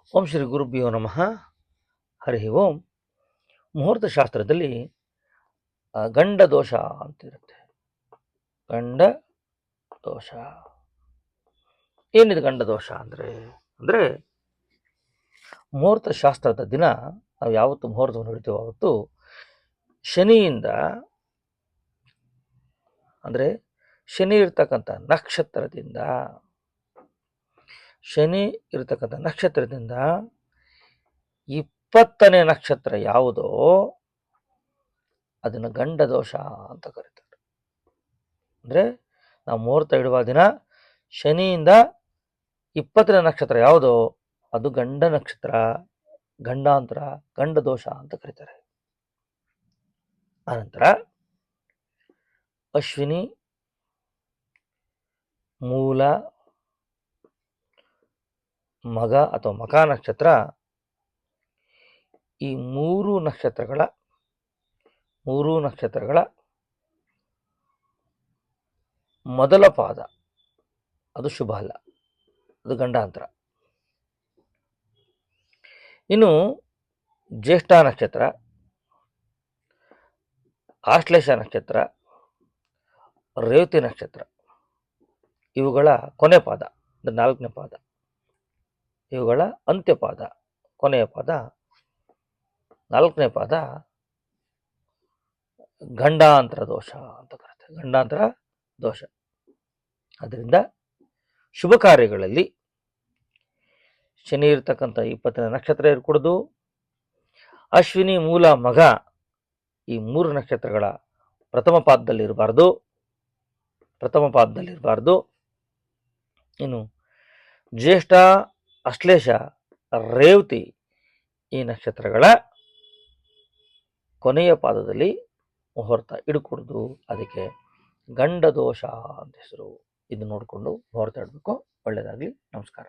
ಓಂ ಶ್ರೀ ಗುರುಭ್ಯೋ ನಮಃ. ಹರಿ ಓಂ. ಮುಹೂರ್ತ ಶಾಸ್ತ್ರದಲ್ಲಿ ಗಂಡ ದೋಷ ಅಂತಿರುತ್ತೆ. ಗಂಡ ದೋಷ ಏನಿದೆ? ಗಂಡ ದೋಷ ಅಂದರೆ ಮುಹೂರ್ತ ಶಾಸ್ತ್ರದ ದಿನ ನಾವು ಯಾವತ್ತು ಮುಹೂರ್ತವನ್ನು ಹಿಡಿತೀವೋ ಆವತ್ತು ಶನಿಯಿಂದ, ಅಂದರೆ ಶನಿ ಇರ್ತಕ್ಕಂಥ ನಕ್ಷತ್ರದಿಂದ 20ನೇ ನಕ್ಷತ್ರ ಯಾವುದೋ ಅದನ್ನು ಗಂಡ ದೋಷ ಅಂತ ಕರೀತಾರೆ. ಅಂದರೆ ನಾವು ಮುಹೂರ್ತ ಇಡುವ ದಿನ ಶನಿಯಿಂದ 20ನೇ ನಕ್ಷತ್ರ ಯಾವುದೋ ಅದು ಗಂಡ ನಕ್ಷತ್ರ, ಗಂಡಾಂತರ, ಗಂಡ ದೋಷ ಅಂತ ಕರೀತಾರೆ. ಆನಂತರ ಅಶ್ವಿನಿ, ಮೂಲ, ಮಗ ಅಥವಾ ಮಕ ನಕ್ಷತ್ರ, ಈ ಮೂರು ನಕ್ಷತ್ರಗಳ ಮೊದಲ ಪಾದ ಅದು ಶುಭ ಅಲ್ಲ, ಅದು ಗಂಡಾಂತರ. ಇನ್ನು ಜ್ಯೇಷ್ಠ ನಕ್ಷತ್ರ, ಆಶ್ಲೇಷ ನಕ್ಷತ್ರ, ರೇವತಿ ನಕ್ಷತ್ರ ಇವುಗಳ ಕೊನೆ ಪಾದ ಅಂದರೆ 4ನೇ ಪಾದ, ಇವುಗಳ ಅಂತ್ಯಪಾದ, ಕೊನೆಯ ಪಾದ 4ನೇ ಪಾದ ಗಂಡಾಂತರ ದೋಷ ಅಂತ ಕರೀತಾರೆ. ಗಂಡಾಂತರ ದೋಷ. ಅದರಿಂದ ಶುಭ ಕಾರ್ಯಗಳಲ್ಲಿ ಶನಿ ಇರ್ತಕ್ಕಂಥ 20ನೇ ನಕ್ಷತ್ರ ಇರಕೂಡದು. ಅಶ್ವಿನಿ, ಮೂಲ, ಮಗ ಈ 3 ನಕ್ಷತ್ರಗಳ ಪ್ರಥಮ ಪಾದದಲ್ಲಿರಬಾರ್ದು. ಇನ್ನು ಜ್ಯೇಷ್ಠ, ಅಶ್ಲೇಷ, ರೇವತಿ ಈ ನಕ್ಷತ್ರಗಳ ಕೊನೆಯ ಪಾದದಲ್ಲಿ ಮುಹೂರ್ತ ಇಡಕೂಡದು. ಅದಕ್ಕೆ ಗಂಡ ದೋಷ ಅಂತ ಹೆಸರು. ಇದು ನೋಡಿಕೊಂಡು ಮುಹೂರ್ತ ಇಡಬೇಕು. ಒಳ್ಳೆಯದಾಗಲಿ. ನಮಸ್ಕಾರ.